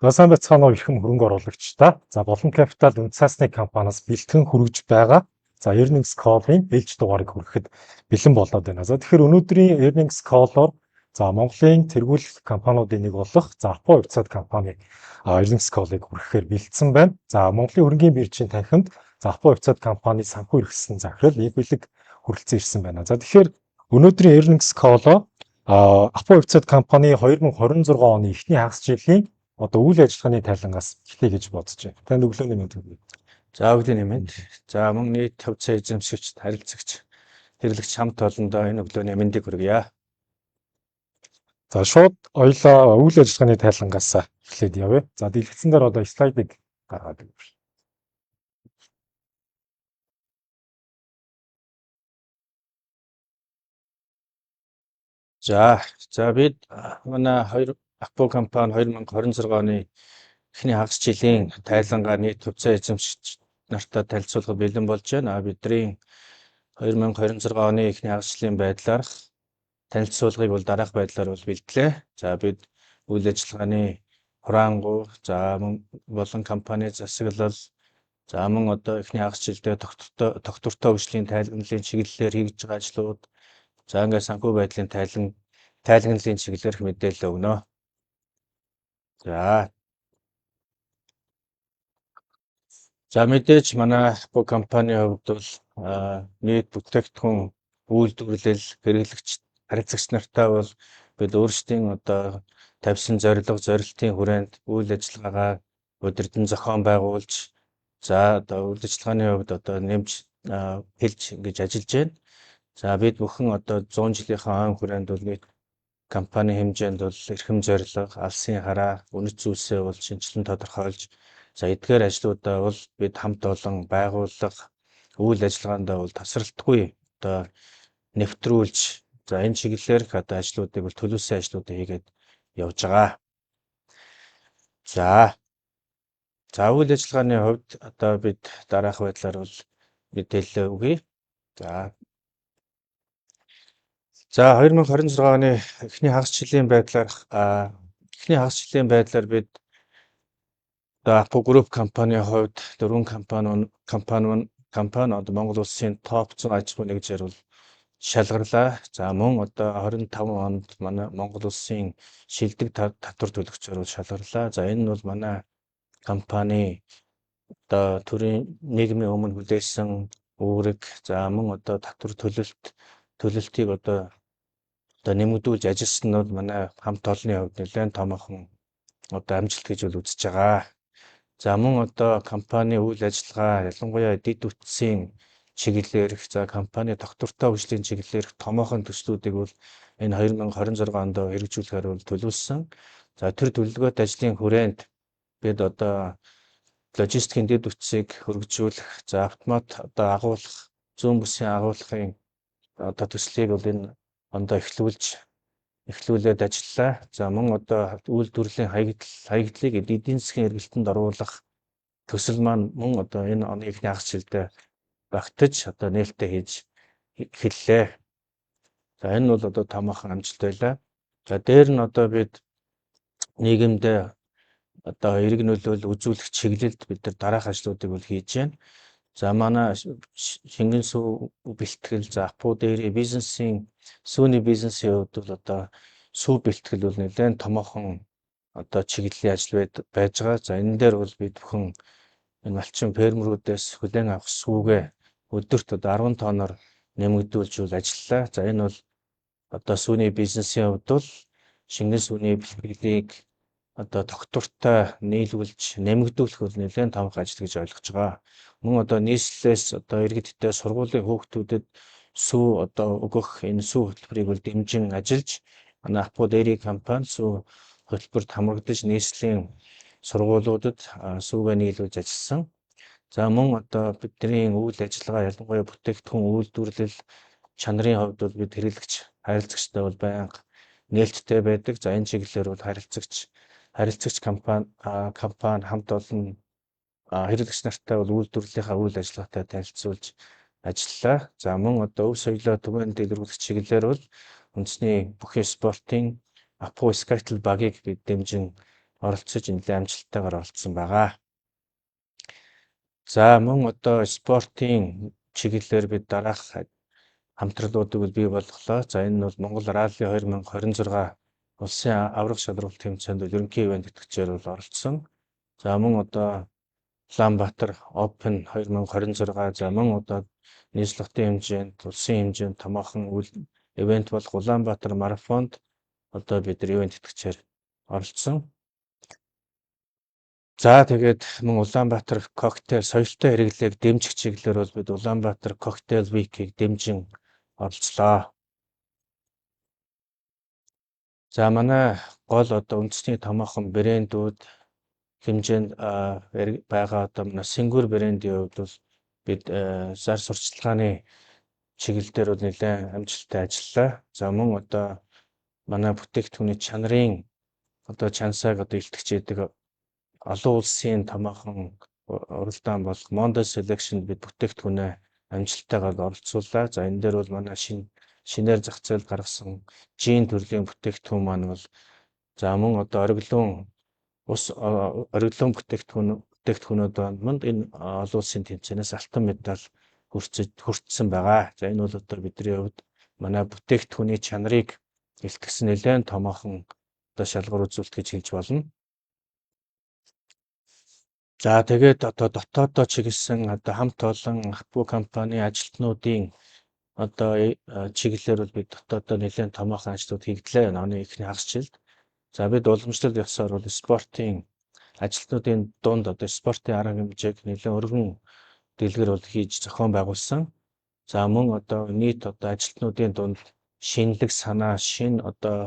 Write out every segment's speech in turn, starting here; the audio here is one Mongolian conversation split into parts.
Сайн байцгаана уу эрхэм хөрөнгө оруулагчдаа. Болон Капитал үнд цаасны компаниас бэлтгэн хүргэж байгаа. Earnings Call-ын ээлж дугаарыг хүрэхэд бэлэн болоод байна. Тэгэхээр өнөөдрийн Earnings Call-оор Монголын тэргуулах компаниудын нэг болох Апpo хувьцаат компани Earnings Call-ыг хүрэхээр бэлдсэн байна. Монголын хөрөнгөний биржийн танхимд Апpo хувьцаат компани санхүү эрхлсэн захирал Эвэлэг хүрэлцэн ирсэн байна. Тэгэхээр өнөөдрийн Earnings Call-оо Апpo хувьцаат компани 2026 оны эхний хагас жилийн үйл ажиллагааны тайлангаас эхлэе гэж бодож байна. Танд өглөөний мэнд хүргэе. Өглөөний мэнд. Мөн нийт хувьцаа эзэмшигч, харилцагч, хэрэглэгч хамт олондоо энэ өглөөний мэндийг хүргье. Шууд ойлоо үйл ажиллагааны тайлангаас эхлээд явъя. Дэлгэцэн дээр одоо слайдыг гаргаад өгье. Бид манай Апpo компани 2026 оны эхний хагас жилийн тайлангаа нийт хувьцаа эзэмшигч нартай танилцуулах бэлэн болж байна. Бидний 2026 оны эхний хагас жилийн байдлаар танилцуулгыг бол дараах байдлаар бол бэлдлээ. Бид үйл ажиллагааны хураангуй, болон компани засаглал, мөн одоо эхний хагас жилдээ тогтвортой хөгжлийн тайлагналын чиглэлээр хийж байгаа ажлууд, ингээд санхүү байдлын тайлагналын чиглэлээр мэдээлэл өгнө. Мэдээж манай Апpo компани хувьд бол нийт бүтээгдэхүүн үйлдвэрлэл, хэрэглэгч, харилцагч нартай бол бид өөрсдийн одоо тавьсан зорилтын хүрээнд үйл ажиллагаагаа удирдан зохион байгуулж, үйл ажиллагааны хувьд одоо нэмж хэлж ингэж ажиллаж байна. Бид бүхэн одоо 100 жилийнхаа ойн хүрээнд бол нийт компани хэмжээнд бол эрхэм зорилго, алсын хараа, үнэт зүйлсээ бол шинжилэн тодорхойлж, эдгээр ажлуудаа бол бид хамт олон байгууллага үйл ажиллагаанд бол тасралтгүй одоо нэвтрүүлж, энэ чиглэлээр одоо ажлуудыг бол төлөвлөсөн ажлуудыг хийгээд явж байгаа. Үйл ажиллагааны хувьд одоо бид дараах байдлаар бол мэдээлэл өгье. 2026 оны эхний хагас жилийн байдлаар бид Апpo Group компанийн хувьд 4 компани одоо Монгол улсын топ 100 аж ахуйн нэгжээр бол шалгарлаа. Мөн одоо 25 онд манай Монгол улсын шилдэг татвар төлөгчөөр бол шалгарлаа. Энэ нь бол манай компани одоо төрийн нийгмийн өмнө хүлээсэн үүрэг, мөн одоо татвар төлөлтийг одоо нэмэгдүүлж ажилласан нь бол манай хамт олонны хувьд нэлээд томоохон одоо амжилт гэж бол үзэж байгаа. Мөн одоо компани үйл ажиллагаа ялангуяа дэд үтсийн чиглэлээр компани тогтвортой хөгжлийн чиглэлээр томоохон төслүүдийг бол энэ 2026 онд хэрэгжүүлэхээр бол төлөвлөсөн. Тэр төлөвлөгөөт ажлын хүрээнд бид одоо логистикийн дэд үтсийг хөгжүүлэх, автомат одоо агуулах, зүүн бүсийн агуулгын одоо төслийг бол энэ ондоо эхлүүлээд ажиллаа. Мөн одоо үйлдвэрлэлийн хаягдлыг эдийн засгийн эргэлтэнд оруулах төсөл маань мөн одоо энэ оны эхний хагас жилдээ багтаж одоо нээлттэй хийж эхэллээ. Энэ бол одоо томоохон амжилт байлаа. Дээр нь одоо бид нийгэмд одоо эрг нөлөөлөл үзүүлэх чиглэлд бид нар дараах ажлуудыг бол хийж байна. Манай шингэн сүү бэлтгэл, Апpo дээрээ сүүний бизнесийн хувьд бол одоо сүү бэлтгэл бол нэлээд томоохон одоо чиглэлийн ажил байж байгаа. Энэ дээр бол бид бүхэн энэ малчин фермерүүдээс хүлээн авах сүүгээ өдөрт одоо 10 тонноор нэмэгдүүлж ажиллалаа. Энэ бол одоо сүүний бизнесийн хувьд бол шингэн сүүний бэлтгэлийг одоо тогтвортой нийлүүлж нэмэгдүүлэх бол нэлээд томоохон ажил гэж ойлгож байгаа. Мөн одоо нийслэлээс одоо иргэдтэй сургуулийн хүүхдүүдэд сүү одоо өгөх энэ сүү хөтөлбөрийг бол дэмжин ажиллаж, манай Апpo Dairy компани сүү хөтөлбөрт хамрагдаж нийслэлийн сургуулиудад сүүгээ нийлүүлж ажилласан. Мөн одоо бидний үйл ажиллагаа ялангуяа бүтээгдэхүүн үйлдвэрлэл чанарын хувьд бол бид харилцагчтай бол байнга нээлттэй байдаг. Энэ чиглэлээр бол харилцагч компани хамт олон хэрэглэгч нартай бол үйлдвэрлэлийнхаа үйл ажиллагаатай танилцуулж ажиллалаа. Мөн одоо өв соёлоо түгээн дэлгэрүүлэх чиглэлээр бол үндэсний бүхий спортын Апpo Skytel багийг бид дэмжин оролцож нэлээд амжилттайгаар оролцсон байгаа. За мөн одоо спортын чиглэлээр бид дараах хамтрлуудыг бий болголоо. За энэ нь бол Монгол ралли 2026 улсын аврах шалралт тэмцээнд ерөнхий ивент тэтгэгчээр бол оролцсон. За мөн одоо Улаанбаатар Open 2026 за мөн одоо нийслэлийн хэмжээнд, улсын хэмжээнд томоохон ивент болох Улаанбаатар марафонд одоо бид нар ивент тэтгэгчээр оролцсон. За тэгээд мөн Улаанбаатар коктейл соёлтой хэрэглээг дэмжих чиглэлээр бол бид Улаанбаатар коктейл викийг дэмжин оролцлоо. За манай гол одоо үндэсний томоохон брэндүүд хэмжээнд байгаа одоо манай Сэнгүр брэндийн хувьд бол бид зар сурталчилгааны чиглэлээр бол нэлээд амжилттай ажиллалаа. За мөн одоо манай бүтээгдэхүүний чанарын одоо чансааг одоо илтгэж яадаг олон улсын томоохон уралдаан болох Mondo Selection бид бүтээгдэхүүнээ амжилттайгаар оролцууллаа. За энэ дээр бол манай шинээр зах зээлд гаргасан жин төрлийн бүтээгдэхүүн маань бол за мөн одоо ориглон бүтээгдэхүүнүүд манд энэ олон улсын тэмцээнээс алтан медаль хүртсэн байгаа. За энэ бол одоо бидний хувьд манай бүтээгдэхүүний чанарыг илтгэсэн нэлээд томоохон одоо шалгуур үзүүлэлт гэж хэлж болно. За тэгээд одоо дотооддоо чиглэсэн одоо хамт олон Апple компани ажилтнуудын одоо чиглэлээр бол бид дотооддоо нэлээд томоохон ажлууд хийгдлээ. Оны ихний хагас жилд. За бид уламжлалт ёсоор бол спортын ажилтнуудын дунд одоо спортын арга хэмжээг нэлээд өргөн дэлгэр бол хийж зохион байгуулсан. За мөн одоо нийт одоо ажилтнуудын дунд шинэлэг санаа, шин одоо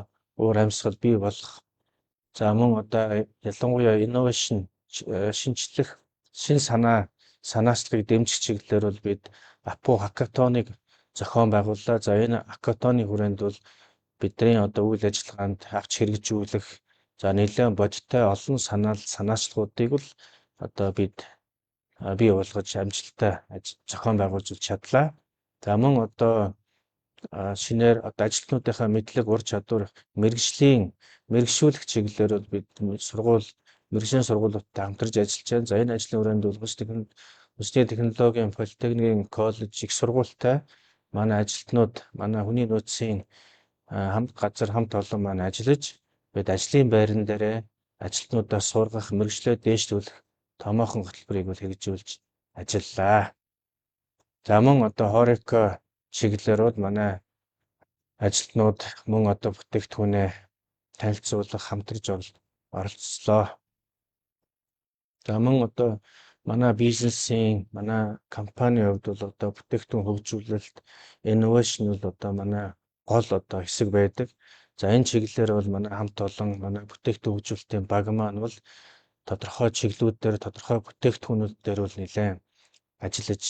уур амьсгал бий болох. За мөн одоо ялангуяа innovation шинжлэх шин санаачлалыг дэмжих чиглэлээр бол бид Апple хакатоныг зохион байгууллаа. За энэ хакатоны хүрээнд бол бидний одоо үйл ажиллагаанд авч хэрэгжүүлэх за нэлээд бодиттой олон санаачлалуудыг бол одоо бид бий болгож амжилттай зохион байгуулж чадлаа. За мөн одоо шинээр одоо ажилтнуудынхаа мэдлэг ур чадвар мэрэгшүүлэх чиглэлээр бол бид мэрэгжлийн сургуулиудтай хамтарч ажиллаж байна. За энэ ажлын хүрээнд бол Хүчний технологийн политехникийн коллеж их сургуультай манай ажилтнууд манай хүний нөөцийн хамт олон маань ажиллаж бид ажлын байран дээрээ ажилтнуудаа сургах, мэрэгчлээ дээшлүүлэх томоохон хөтөлбөрийг бол хэрэгжүүлж ажиллалаа. За мөн одоо Horeca чиглэлээр бол манай ажилтнууд мөн одоо бүтээгдэхүүнээ танилцуулах, хамтарч оролцлоо. За мөн одоо манай бизнесийн манай компанийн хувьд бол одоо бүтээгдэхүүн хөгжүүлэлт, innovation бол одоо манай гол одоо хэсэг байдаг. За энэ чиглэлээр бол манай хамт олон манай бүтээгдэхүүн хөгжүүлэлтийн баг маань бол тодорхой чиглэлүүд дээр тодорхой бүтээгдэхүүнүүд дээр бол нэлээд ажиллаж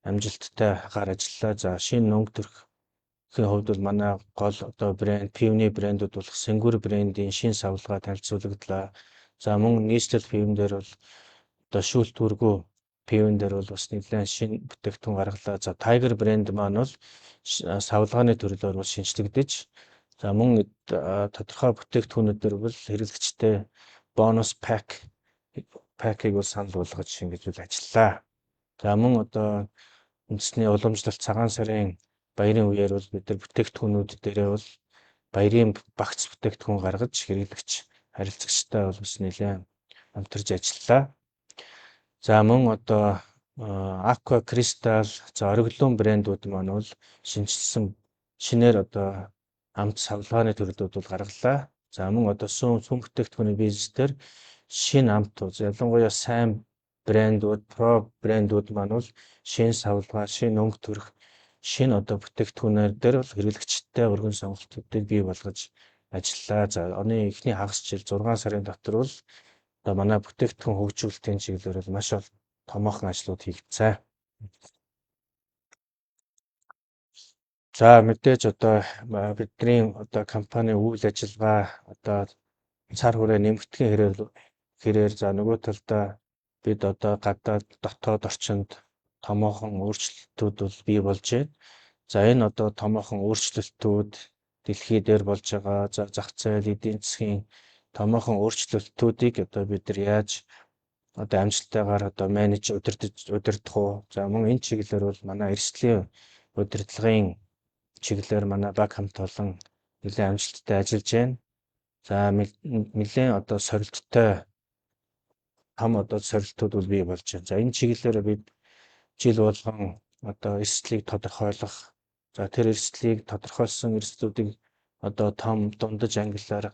амжилттай агаар ажиллалаа. За шинэ өнгө төрхийн хувьд бол манай гол одоо брэнд, пивний брэндүүд болох Сэнгүр брэндийн шинэ савлгаа танилцуулагдлаа. За мөн нийслэл пивн дээр бол одоо шүүлтүүргүү пивн дээр бол бас нэлээд шинэ бүтээгдэхүүн гаргалаа. За Tiger брэнд маань бол савлгааны төрлөөр бол шинжлэгдэж за мөн тодорхой бүтээгдэхүүнүүдээр бол хэрэглэгчтэй бонус пакийг бол санал болгож ингэж ажиллалаа. За мөн одоо үндэсний уламжлалт цагаан сарын баярын үеэр бол бид нар бүтээгдэхүүнүүд дээрээ бол баярын багц бүтээгдэхүүн гаргаж хэрэглэгч харилцагчтай бол бас нэлээд хамтарч ажиллалаа. За мөн одоо Aqua Crystal за ориглон брэндүүд маань бол шинээр одоо хамт савлгааны төрлүүд бол гаргалаа. За мөн одоо сүм бүтээгдэхүүний бизнес дээр шинэ хамт ялангуяа сайн брэндүүд, про брэндүүд маань бол шинэ савлгаа, шинэ өнгө төрх, шинэ одоо бүтээгдэхүүнээр дээр бол хэрэглэгчтэй өргөн сонголтуудыг бий болгож ажиллалаа. За оны эхний хагас жил 6 сарын дотор бол одоо манай бүтээгдэхүүн хөгжүүлэлтийн чиглэлээр бол маш томоохон ажлууд хийгдсэн. За мэдээж одоо бидний одоо компани үйл ажиллагаа одоо цар хүрээ нэмэгдэхин хэрээр за нөгөө талдаа бид одоо гадаад дотоод орчинд томоохон өөрчлөлтүүд бол бий болж байна. За энэ одоо томоохон өөрчлөлтүүд дэлхий дээр болж байгаа. За зах зээл, эдийн засгийн томоохон өөрчлөлтүүдийг одоо бид нар яаж одоо амжилттайгаар одоо менеж удирдах уу. За мөн энэ чиглэлээр бол манай эрсдлийн удирдлагын чиглэлээр манай баг хамт олон нэлээд амжилттай ажиллаж байна. За нэлээд одоо сорилттой том одоо сорилтууд бол бий болж байна. За энэ чиглэлээр бид жил болгон одоо эрсдлийг тодорхойлох. За тэр эрсдлийг тодорхойлсон эрсдлүүдийг одоо том дундаж ангиллаар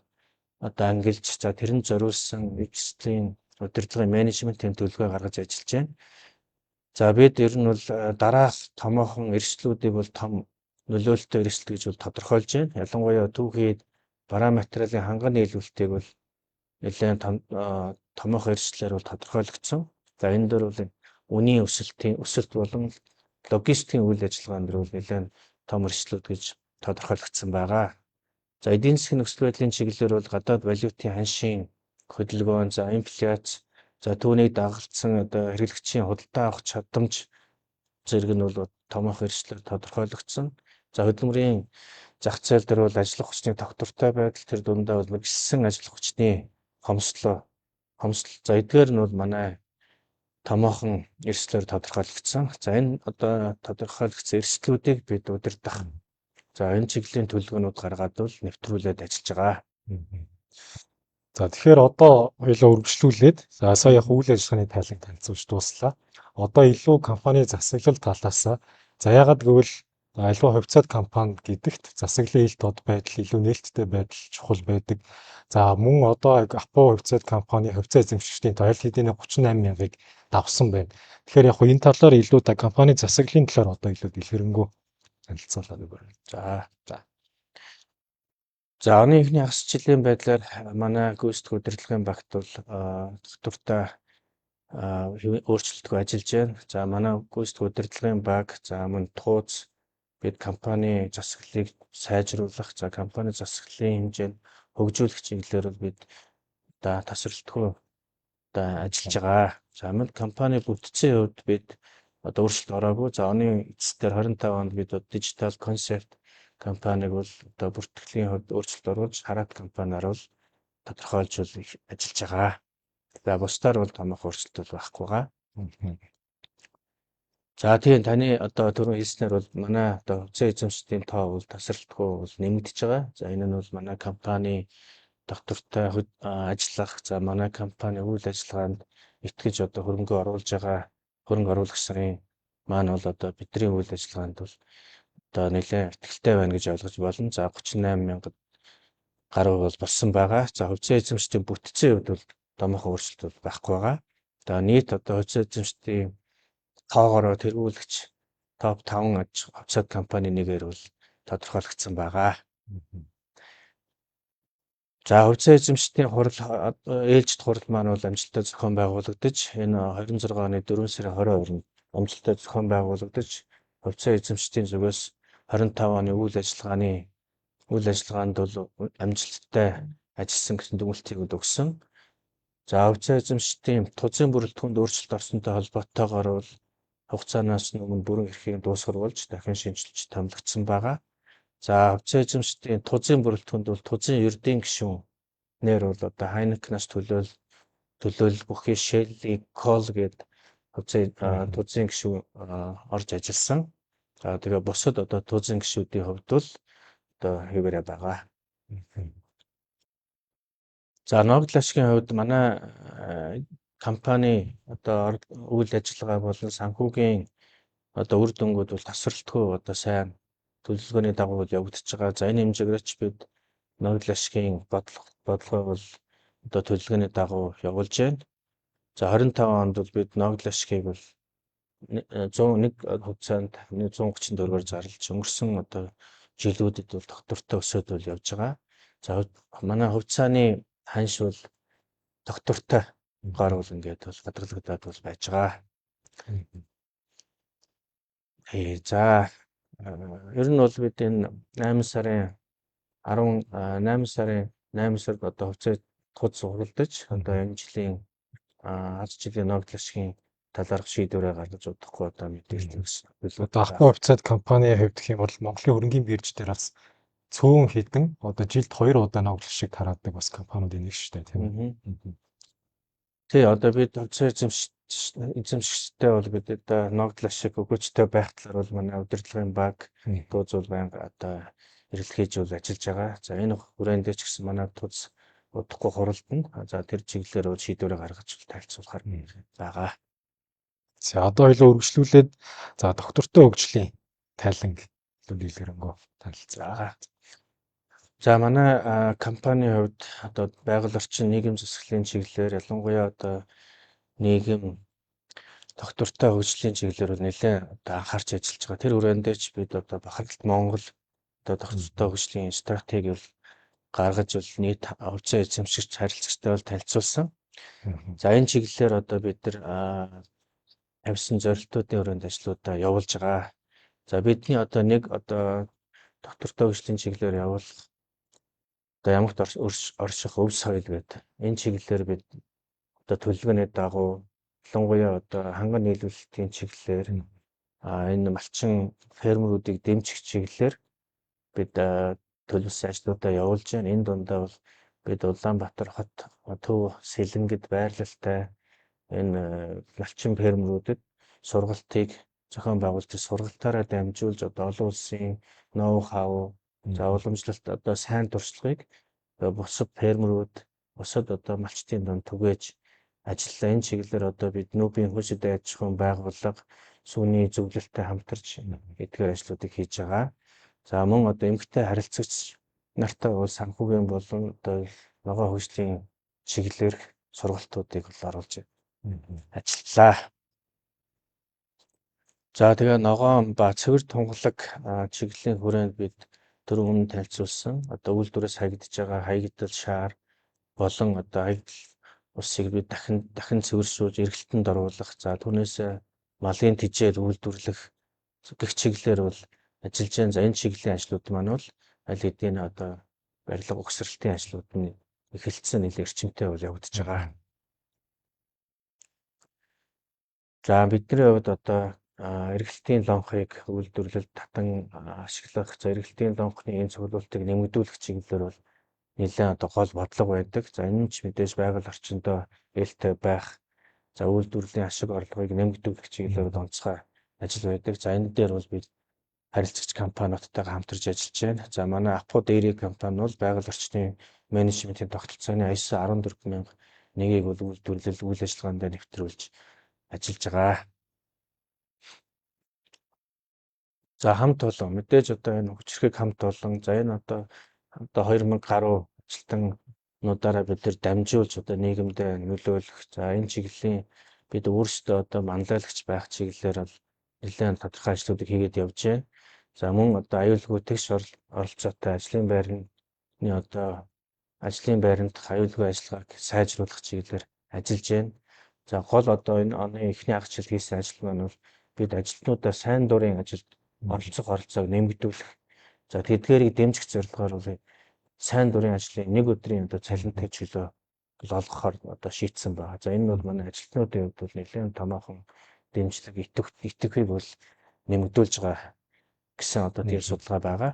одоо ангилж за тэрэнд зориулсан эрсдлийн удирдлагын менежментийн төлөвлөгөө гаргаж ажиллаж байна. За бид ер нь бол дараах томоохон эрсдлүүдийг бол том нөлөөлөлтөй эрсдэл гэж бол тодорхойлж байна. Ялангуяа түүхийд бараа материалын ханган нийлүүлэлтийг бол нэлээд томоохон эрсдлээр бол тодорхойлогдсон. За энэ дөр бол үнийн өсөлт болон логистикийн үйл ажиллагаанд бол нэлээд том эрсдлүүд гэж тодорхойлогдсон байгаа. За эдийн засгийн нөхцөл байдлын чиглэлээр бол гадаад валютын ханшийн хөдөлгөөн, за инфляц, за түүнийг дагагдсан одоо хэрэглэгчийн худалдаа авах чадамж зэрэг нь бол томоохон эрсдлээр тодорхойлогдсон. За хөдөлмөрийн зах зээл дээр бол ажиллах хүчний тогтвортой байдал, тэр дундаа бол мэргэжсэн ажиллах хүчний хомсдол. За эдгээр нь бол манай томоохон эрсдлээр тодорхойлогдсон. За энэ одоо тодорхойлогдсон эрсдлүүдийг бид удирдах. За энэ чиглэлийн төлөвлөгөөнүүд гаргаад бол нэвтрүүлээд ажиллаж байгаа. За тэгэхээр одоо хоёулаа үргэлжлүүлээд за сая яг үйл ажиллагааны тайлан танилцуулж дууслаа. Одоо илүү компани засаглал талаас за ягаад гэвэл аливаа хувьцаат компани гэдэгт засаглалын ил тод байдал, илүү нээлттэй байдал чухал байдаг. За мөн одоо Апо хувьцаат компани хувьцаа эзэмшигчдийн тойл хэдийнэ 38 мянгаыг давсан байна. Тэгэхээр яг энэ талаар илүү компани засаглалын талаар одоо илүү дэлгэрэнгүй танилцуулаад өгөөрэй. За оны эхний хагас жилийн байдлаар манай гүйцэтгэх удирдлагын багт бол доктортой өөрчлөлтгүй ажиллаж байна. За манай гүйцэтгэх удирдлагын баг за мөн тууз бид компани засаглалыг сайжруулах, за компани засаглалын хэмжээнд хөгжүүлэх чиглэлээр бол бид одоо тасралтгүй одоо ажиллаж байгаа. За мөн компани бүтцийн хувьд бид одоо өөрчлөлт ороогүй. За оны эцэстээр 25 онд бид дижитал концепт компаниг бол одоо бүртгэлийн хувьд өөрчлөлт оруулж хараат компаниар бол тодорхойлж ажиллаж байгаа. За бусдаар бол томоохон өөрчлөлт байхгүй байгаа. За тийм таны одоо түрүү хэлснээр бол манай одоо хувьцаа эзэмшигчдийн тоо бол тасралтгүй бол нэмэгдэж байгаа. За энэ нь бол манай компани доктортой ажиллах, за манай компани үйл ажиллагаанд итгэж одоо хөрөнгө оруулж байгаа хөрөнгө оруулагч нарын маань бол одоо бидний үйл ажиллагаанд бол одоо нэлээд итгэлтэй байна гэж ойлгож болно. За 38 мянга гаруй бол болсон байгаа. За хувьцаа эзэмшигчдийн бүтцийн хувьд бол томоохон өөрчлөлт байхгүй байгаа. За нийт одоо хувьцаа эзэмшигчдийн тоогоороо тэргүүлэгч топ 5 хувьцаат компани нэгээр бол тодорхойлогдсон байгаа. За хувьцаа эзэмшигчдийн хурал ээлжид хурал маань бол амжилттай зохион байгуулагдаж энэ 26 оны 4 сарын 22-нд амжилттай зохион байгуулагдаж хувьцаа эзэмшигчдийн зүгээс 25 оны үйл ажиллагаанд бол амжилттай ажилласан гэсэн дүгнэлтийг өгсөн. За хувьцаа эзэмшигчдийн тузын бүрэлдэхүүнд өөрчлөлт орсонтой холбоотойгоор бол хугацаанаас өмнө бүрэн эрхийг дуусгаруулж дахин шинжилж томилогдсон байгаа. За хувьцаа эзэмшигчдийн тузын бүрэлдэхүүнд бол тузын ердийн гишүүнээр бол одоо Хайнекнаас төлөөлөл бүхий Shell-ийг Coal гэдэг хувьцаа тузын гишүүн орж ажилласан. За тэгээ бусад одоо тузын гишүүдийн хувьд бол одоо хэвээрээ байгаа. За ногдол ашигын хувьд манай компани одоо үйл ажиллагаа болон санхүүгийн одоо үр дүнгууд бол тасралтгүй одоо сайн төлөвлөгөөний дагуу явагдаж байгаа. За энэ хэмжээгээрч бид ногдол ашигын бодлогоо бол одоо төлөвлөгөөний дагуу явуулж байна. За 25 онд бол бид ногдол ашигыг бол 101 хувьцаанд 134-оор зарлж өнгөрсөн одоо жилүүдэд бол доктортой өсөд бол явж байгаа. За манай хувьцааны ханш бол доктортой гар бол ингээд бол хадгалагдаад бол байж байгаа. За ер нь бол бид энэ 8 сард одоо хувьцаа тууд суралдаж одоо энэ жилийн аз жилийн ногдол ашигын талаарх шийдвэрээ гаргаж удахгүй одоо мэдээлэл өгсөн. Одоо Апо хувьцаат компани хувьд гэх юм бол Монголын хөрөнгөний бирж дээр бас цөөн хідэн одоо жилд 2 удаа ноглох шиг тараадаг бас компаниудын нэг шүү дээ тийм үү. Тий, одоо бид эзэмшигчтэй бол бид одоо ногдлол шиг өгөөжтэй байх талаар бол манай удирдлагын баг дуузвал байнга одоо эрэлхийж бол ажиллаж байгаа. За энэ хүрээнд ч гэсэн манай туз удахгүй хуралдана. За тэр чиглэлээр бол шийдвэрээ гаргаж танилцуулахар байгаа. За одоо хоёлоо үргэлжлүүлээд за доктортой хөгжлийн тайланг хэлүүлгэрэнгүй танилцаа. За манай компанийн хувьд одоо байгаль орчин нийгэм засаглалын чиглэлээр ялангуяа одоо нийгэм доктортой хөгжлийн чиглэлээр бол нэлээд одоо анхаарч ажиллаж байгаа. Тэр хүрээнд ч бид одоо Бахархалт Монгол одоо доктортой хөгжлийн стратеги бол гаргаж бол нийт хувьцаа эзэмшигч харилцагчтай бол танилцуулсан. За энэ чиглэлээр одоо бид нар тавьсан зорилтуудын хүрээнд ажлуудаа явуулж байгаа. За бидний одоо нэг одоо доктортой хөгжлийн чиглэлээр явуулах одоо ямагт орших өв соёл гэдэг. Энэ чиглэлээр бид одоо төлөвлөгөөний дагуу ялангуяа одоо ханган нийлүүлэлтийн чиглэлээр энэ малчин фермеруудыг дэмжих чиглэлээр бид төлөвлөсөн ажлуудаа явуулж байна. Энэ дундаа бол бид Улаанбаатар хот төв сэлэнгэд байрлалтай энэ малчин фермерүүдэд сургалтыг зохион байгуулж сургалтаараа дамжуулж одоо олон улсын ноу хав за уламжлалт одоо сайн туршлагыг бусад фермерүүд бусад одоо малчтын дунд түгээж ажиллаа. Энэ чиглэлээр одоо бид нүүбийн хүчтэй аж ахуйн байгууллага сүүний зөвлөлтөд хамтарч эдгээр ажлуудыг хийж байгаа. За мөн одоо эмэгтэй харилцагч нартай бол санхүүгийн болон одоо ногоо хөгжлийн чиглэлээр сургалтуудыг бол оруулж ажиллаа. За тэгээ ногоон ба цэвэр тунгалаг чиглэлийн хүрээнд бид түрүүн өмнө танилцуулсан одоо үйлдвэрээс хаягдж байгаа хаягдал шаар болон одоо хаягдал усыг бид дахин цэвэршүүлж эргэлтэнд оруулах. За түүнээс малын тэжээр үйлдвэрлэх гэх чиглэлээр бол ажиллаж байна. За энэ чиглэлийн ажлууд маань бол аль хэдийн одоо барилга угсралтын ажлууд нь эхэлсэн нэлээд эрчимтэй бол явагдаж байгаа. За бидний хувьд одоо эргэлтийн лонхыг үйлдвэрлэлд татан ашиглах, за эргэлтийн лонхны энэ цуглуултыг нэмэгдүүлэх чиглэлээр бол нэлээд одоо гол бодлого байдаг. За энэ нь ч мэдээж байгаль орчиндөө ээлтэй байх, за үйлдвэрлэлийн ашиг орлогыг нэмэгдүүлэх чиглэлээр онцгой ажил байдаг. За энэ дээр бол бид харилцагч компаниудтайгаа хамтарч ажиллаж байна. За манай Апо Dairy компани бол байгаль орчны менежментийн тогтолцооны ISO 14001-ийг бол үйлдвэрлэл үйл ажиллагаанд нэвтрүүлж ажиллаж байгаа. За хамт олон мэдээж одоо энэ хүчрхэг хамт олон за энэ одоо 2000 гаруй ажилтнуудаараа бид нар дамжуулж одоо нийгэмдээ нөлөөлөх за энэ чиглэлийн бид өөрсдөө одоо манлайлагч байх чиглэлээр бол нэлээд тодорхой ажлуудыг хийгээд явж байна. За мөн одоо аюулгүй тэгш оролцоотой ажлын байрны одоо ажлын байранд аюулгүй ажиллагааг сайжруулах чиглэлээр ажиллаж байна. За гол одоо энэ оны эхний агчлалд хийсэн ажил маань бол бид ажилтнуудаа сайн дурын ажилд оролцоог нэмэгдүүлэх. За тэдгээрийг дэмжих зорилгоор бол сайн дурын ажлын нэг өдрийн одоо цалинтай чөлөө олгохоор одоо шийдсэн байна. За энэ бол манай ажилтнуудын хувьд бол нэлээд томоохон дэмжлэг итгэхийг бол нэмэгдүүлж байгаа гэсэн одоо тийм судалгаа байгаа.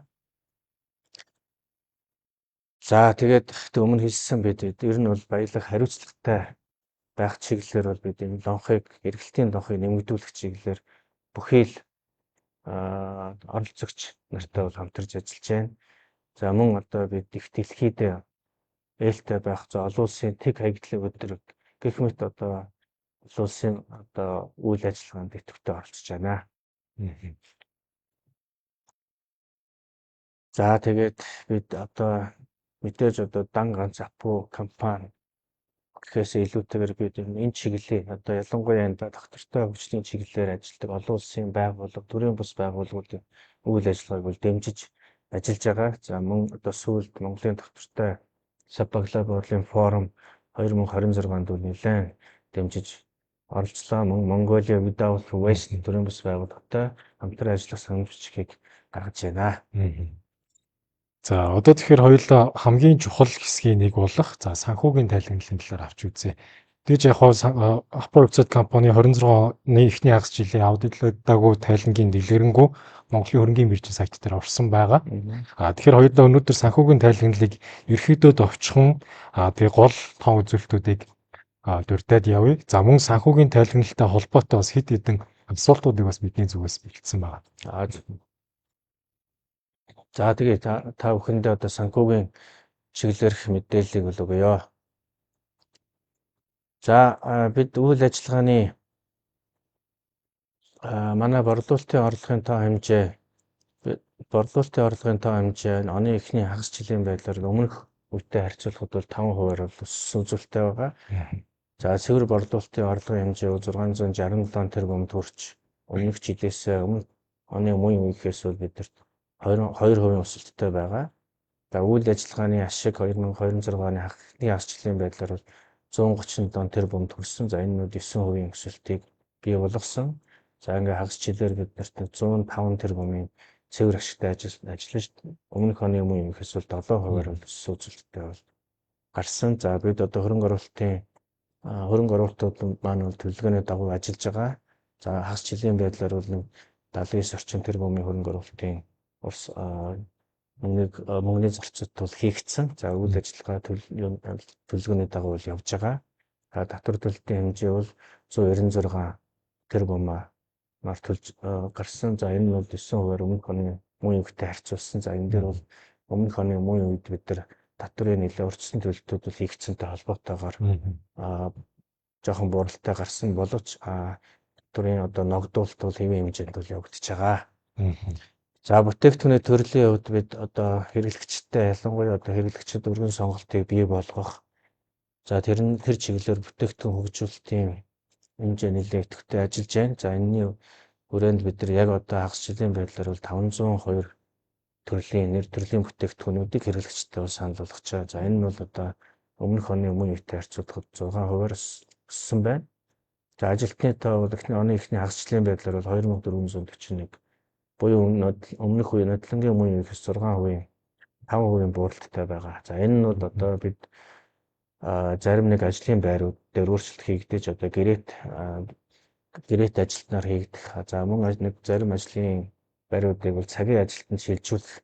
За тэгээд өмнө хэлсэн бид ер нь бол баялаг хариуцлагатай байх чиглэлээр бол бид энэ лонхыг эргэлтийн лонхыг нэмэгдүүлэх чиглэлээр бүхий л оролцогч нартай бол хамтарч ажиллаж байна. За мөн одоо бид их дэлхийд ээлтэй байх за олон улсын тэг хаягдлын өдөр гэх мэт одоо олон улсын одоо үйл ажиллагаанд идэвхтэй оролцож байна. За тэгээд бид одоо мэдээж одоо дан ганц Апо компани гэхээс илүүтэйгээр бид энэ чиглэлийн одоо ялангуяа энэ доктортой хөгжлийн чиглэлээр ажилладаг олон улсын байгууллага, төрийн бус байгууллагуудын үйл ажиллагааг бол дэмжиж ажиллаж байгаа. За мөн одоо сүүлд Монголын доктортой Сапаглаборлын форум 2026 онд бол нэлээд дэмжиж оролцлоо. Мөн Mongolia Without Waste төрийн бус байгууллагатай хамтран ажиллах санамж бичгийг гаргаж байна. За одоо тэгэхээр хоёулаа хамгийн чухал хэсгийн нэг болох за санхүүгийн тайлангалын талаар авч үзье. Тэгж яг хоо Upper Upside компани 26 оны эхний хагас жилийн аудитлагдаагүй тайлангийн дэлгэрэнгүй Монголын хөрөнгийн биржийн сайт дээр орсон байгаа. Тэгэхээр хоёулаа өнөөдөр санхүүгийн тайлагналыг ерөөхдөө товчхон тэгээ гол тоон үзүүлэлтүүдийг дурдаад явъя. За мөн санхүүгийн тайлагналтай холбоотой бас хэд хэдэн асуултуудыг бас бидний зүгээс бэлдсэн байгаа. За тэгээ та бүхэндээ одоо санхүүгийн чиглэлэрх мэдээллийг бол өгье. За бид үйл ажиллагааны манай борлуулалтын орлогын тоо хэмжээ оны эхний хагас жилийн байдлаар өмнөх үетэй харьцуулахад бол 5% бол өссөн үзүүлэлттэй байгаа. За цэвэр борлуулалтын орлогын хэмжээ 667 тэрбумд хүрч өмнөх жилээс өмнөх оны мөн үеийнхээс бол бидэрт 22% өсөлттэй байгаа. За үйл ажиллагааны ашиг 2026 оны эхний хагас жилийн байдлаар бол 137 тэрбумд хүрсэн. За энэ нь 9% өсөлтийг бий болгосон. За ингээ хагас жилээр биднэрт 105 тэрбумын цэвэр ашигтай ажиллаж өмнөх оны мөн үеийнхээс бол 7% өссөн үзүүлэлттэй бол гарсан. За бид одоо хөрөнгө оруулалтууд маань бол төлөвлөгөөний дагуу ажиллаж байгаа. За хагас жилийн байдлаар бол 79 орчим тэрбумын хөрөнгө оруулалтын мөнгөний зарцууд бол хийгдсэн. За үйл ажиллагаа төлөвлөгөөний дагуу бол явж байгаа. Татвар төлөлтийн хэмжээ бол 196 тэрбумаар төлж гарсан. За энэ нь бол 9% өмнөх оны мөн үетэй харьцуулсан. За энэ дээр бол өмнөх оны мөн үед бид нар татврын нэлээд урьдчилан төлөлтүүд бол хийгдсэнтэй холбоотойгоор жоохон буралтай гарсан боловч татврын одоо ногдуулалт бол хэвийн хэмжээнд бол явагдаж байгаа. За бүтээгдэхүүний төрлийн хувьд бид одоо хэрэглэгчтэй ялангуяа одоо хэрэглэгчид өргөн сонголтыг бий болгох. За тэр чиглэлээр бүтээгдэхүүн хөгжүүлэлтийн хэмжээ нэлээд идэвхтэй ажиллаж байна. За энэний хүрээнд бид нар яг одоо хагас жилийн байдлаар бол 502 төрлийн бүтээгдэхүүнүүдийг хэрэглэгчтэй бол санал болгож байгаа. За энэ нь бол одоо өмнөх оны мөн үетэй харьцуулахад 6% өссөн байна. За ажилтны тоо бол оны эхний хагас жилийн байдлаар бол 2441 буюу өмнөх үе нотлонгийн мөн үеэс 5% бууралттай байгаа. За энэ нь бол одоо бид зарим нэг ажлын байрууд дээр өөрчлөлт хийгдэж одоо гэрээт ажилтнаар хийгдэх. За мөн нэг зарим ажлын байруудыг бол цагийн ажилтнанд шилжүүлэх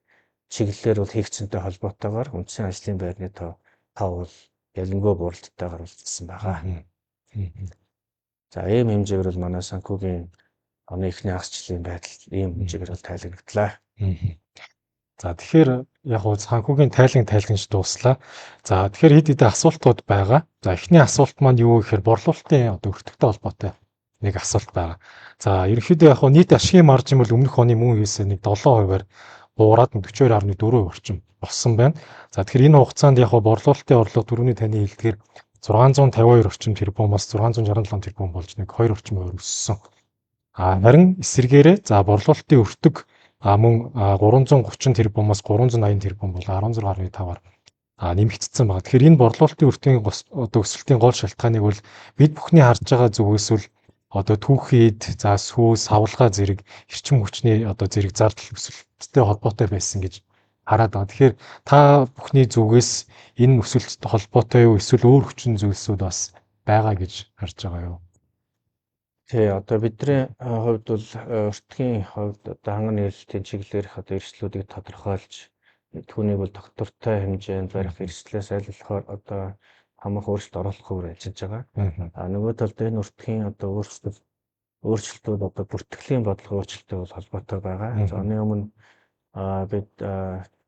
чиглэлээр бол хийгдсэнтэй холбоотойгоор үндсэн ажлын байрны тоо бол ялангуяа бууралттайгаар үлдсэн байгаа. За ийм хэмжээгээр бол манай санхүүгийн оны эхний хагас жилийн байдал ийм хэмжээгээр бол тайлагдлаа. За тэгэхээр яг хуу санхүүгийн тайлагч дууслаа. За тэгэхээр хэд хэдэн асуултууд байгаа. За эхний асуулт маань юу гэхээр борлуулалтын одоо өртөгтэй холбоотой нэг асуулт байгаа. За ерөнхийдөө яг хуу нийт ашигын маржин бол өмнөх оны мөн үеэс нэг 7%-аар буураад 42.4% орчим болсон байна. За тэгэхээр энэ хугацаанд яг хуу борлуулалтын орлого дөрөвний таны хэлдгээр 652 орчим тэрбумаас 667 тэрбум болж нэг 2 орчим хувиар өссөн. Харин эсвэргээрээ за борлуулалтын өртөг мөн 330 тэрбумаас 380 тэрбум бол 16.5-аар нэмэгдсэн байна. Тэгэхээр энэ борлуулалтын өртгийн одоо өсөлтийн гол шалтгааныг бол бид бүхний харж байгаа зүгээс бол одоо түүхийд за сүү савлгаа зэрэг эрчим хүчний одоо зэрэг зардал өсөлттэй холбоотой байсан гэж хараад байгаа. Тэгэхээр та бүхний зүгээс энэ өсөлттэй холбоотой юу эсвэл өөр хүчин зүйлсүүд бас байгаа гэж харж байгаа юу? Тий, одоо бидний хувьд бол өртгийн хувьд одоо ханган нээлтийн чиглэлээрх одоо эрсдлүүдийг тодорхойлж түүнийг бол доктортой хэмжээнд барих эрсдлээс айллахаар одоо хамаах өөрчлөлт оруулах хуваар ажиллаж байгаа. Нөгөө талд энэ өртгийн одоо өөрчлөлтүүд одоо бүртгэлийн бодлого өөрчлөлттэй бол холбоотой байгаа. За оны өмнө бид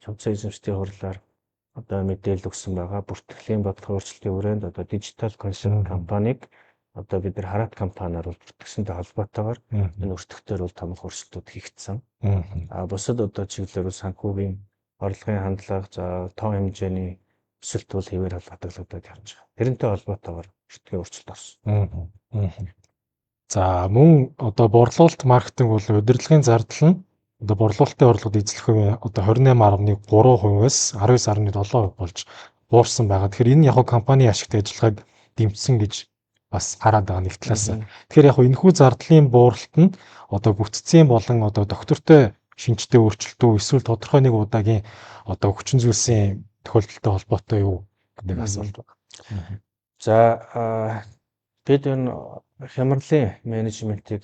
цогцоо эзэмшлийн хурлаар одоо мэдээлэл өгсөн байгаа. Бүртгэлийн бодлого өөрчлөлтийн хүрээнд одоо дижитал консерн компанийг одоо бид нар хараат компаниар бол бүртгэсэнтэй холбоотойгоор энэ өртөгтөр бол томх өөрчлөлтүүд хийгдсэн. Бусад одоо чиглэлээр санхүүгийн орлогын хандлага за тоо хэмжээний өсөлт бол хэвээр хадгалагдаад явж байгаа. Тэрнтэй холбоотойгоор өртгийн өөрчлөлт орсон. За мөн одоо борлуулалт маркетинг бол удирдлагын зардал нь одоо борлуулалтын орлогод эзлэх хувь одоо 28.3%-аас 19.7% болж буурсан байгаа. Тэгэхээр энэ яг компани ашигт ажиллагааг дэмжсэн гэж бас хараад байгаа нэг талаас. Тэгэхээр яг энэхүү зардлын бууралт нь одоо бүтцийн болон одоо доктортой шинжтэй өөрчлөлтөө эсвэл тодорхой нэг удаагийн одоо хүчин зүйлсийн тохиолдолтой холбоотой юу гэдэг асуулт байна. За Бид энэ хямралын менежментийг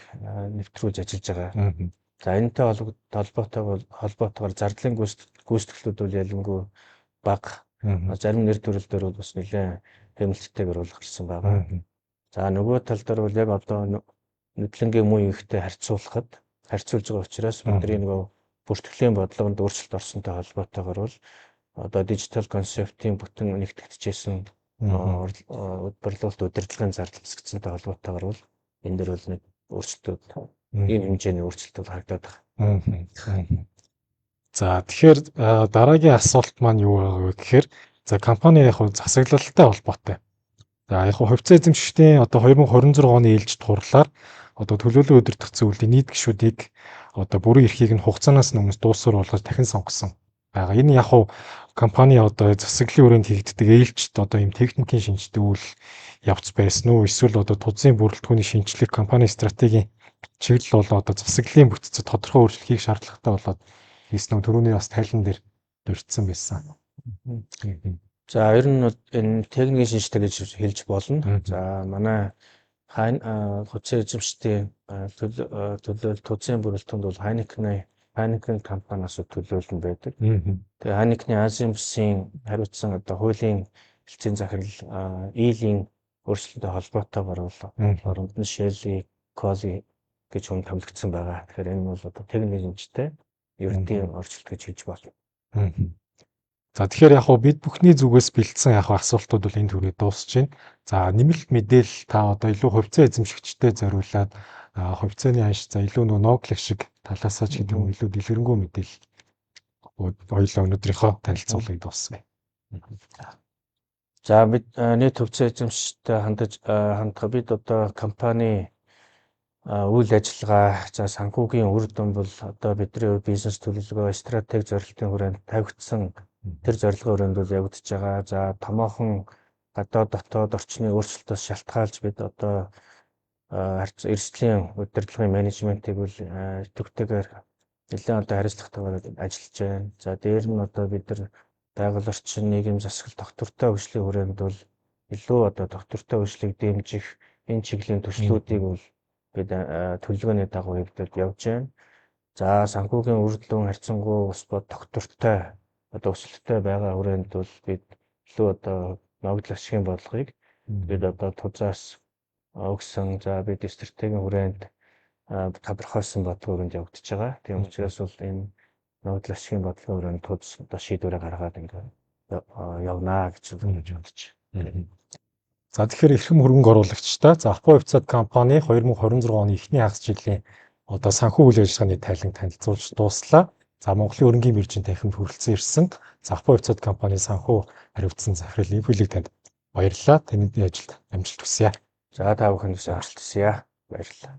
нэвтрүүлж ажиллаж байгаа. За энэтэй холбоотойгоор зардлын гүйцэтгэлүүд бол ялангуяа бага. Зарим нэр төрөлдөр бол бас нэлээд хэмнэлттэйгээр бол гарсан байгаа. За нөгөө тал дээр бол яг одоо нүдлэнгийн муу ихтэй харьцуулж байгаа учраас бидний нөгөө бүртгэлийн бодлогонд өөрчлөлт орсонтой холбоотойгоор бол одоо дижитал концептын бүтэн нэгтгэгдчихсэн борлуулалт удирдлагын зардал хэсэгцэнтэй холбоотойгоор бол энэ дэр бол нэг өөрчлөлтүүд ийм хэмжээний өөрчлөлтүүд харагдаад байгаа. За тэгэхээр дараагийн асуулт маань юу байгаа вэ гэхээр за компани яг засаглалтай холбоотой. За яг хувьцаа эзэмшигчдийн одоо 2026 оны ээлжид хурлаар одоо төлөөлөл удирдах зөвлөлийн нийт гишүүдийг одоо бүрэн эрхийг нь хугацаанаас өмнө дуусвар болгож дахин сонгосон байгаа. Энэ яг компани одоо засаглалын хүрээнд хийгддэг ээлжид одоо ийм техникийн шинжтэй үйл явц байсан уу? Эсвэл одоо тузын бүрэлдэхүүний шинжилгээ компани стратегийн чиглэл бол одоо засаглалын бүтцэд тодорхой өөрчлөлт хийх шаардлагатай болоод хийсэн нь түрүүний бас тайлан дээр дурдсан байсан. За ер нь энэ техникийн шинжтэй гэж хэлж болно. За манай хувьцаа эзэмшигчдийн төлөөлөл тузын бүрэлдэхүүнд бол Heineken компаниас төлөөлөл нь байдаг. Тэгээ Heineken Азийн бүсийн хариуцсан одоо хуулийн хэлцээний захирал Илийн өөрчлөлттэй холбоотойгоор бол оронд нь Shell, Cozy гэж хүн томилогдсон байгаа. Тэгэхээр энэ бол одоо техникийн шинжтэй ерөнхий орчилт гэж хэлж болно. За тэгэхээр яг бид бүхний зүгээс бэлдсэн яг асуултууд бол энэ түрүү дуусж байна. За нэмэлт мэдээлэл та одоо илүү хувьцаа эзэмшигчтэй зориулаад хувьцааны анш за илүү ноглик шиг талаасаа ч гэдэг юм илүү дэлгэрэнгүй мэдээлэл хоёулаа өнөөдрийнхөө танилцуулгыг дуусгая. За бид нийт хувьцаа эзэмшигчтэй хандах бид одоо компани үйл ажиллагаа за санхүүгийн үр дүн бол одоо бидний бизнес төлөвлөгөө стратеги зорилтын хүрээнд тавигдсан тэр зорилгын хүрээнд бол явагдаж байгаа. За томоохон гадаад дотоод орчны өөрчлөлтөөс шалтгаалж бид одоо эрсдлийн удирдлагын менежментийг бол төвтэйгээр нэлээд одоо хариуцлагатайгаар ажиллаж байна. За дээр нь одоо бид нар байгаль орчин нийгэм засаглал доктортой хөгжлийн хүрээнд бол илүү одоо доктортой хөгжлийг дэмжих энэ чиглэлийн төслүүдийг бол бид төлөвлөгөөний дагуу явуулж байна. За санхүүгийн үр дүн харьцангуй ус бод доктортой одоо өсөлттэй байгаа хүрээнд бол бид илүү одоо ногдол ашигын бодлогыг бид одоо тузаас өгсөн за бид стратегийн хүрээнд тодорхойлсон бодлогын хүрээнд явагдаж байгаа. Тийм учраас бол энэ ногдол ашигын бодлогын хүрээнд туз одоо шийдвэрээ гаргаад ингээд явнаа гэж бодож байна. За тэгэхээр эрхэм хөрөнгө оруулагчтай за Апо хувьцаат компани 2026 оны эхний хагас жилийн одоо санхүү үйл ажиллагааны тайлан танилцуулж дууслаа. За Монголын өрнгийн биржийн танхимд хүрэлцэн ирсэн за Апо хувьцаат компани санхүү хариуцсан захирал Эвхилийг танд баярлалаа. Таны ажилд амжилт хүсье. За та бүхэнд оролцсон. Баярлалаа.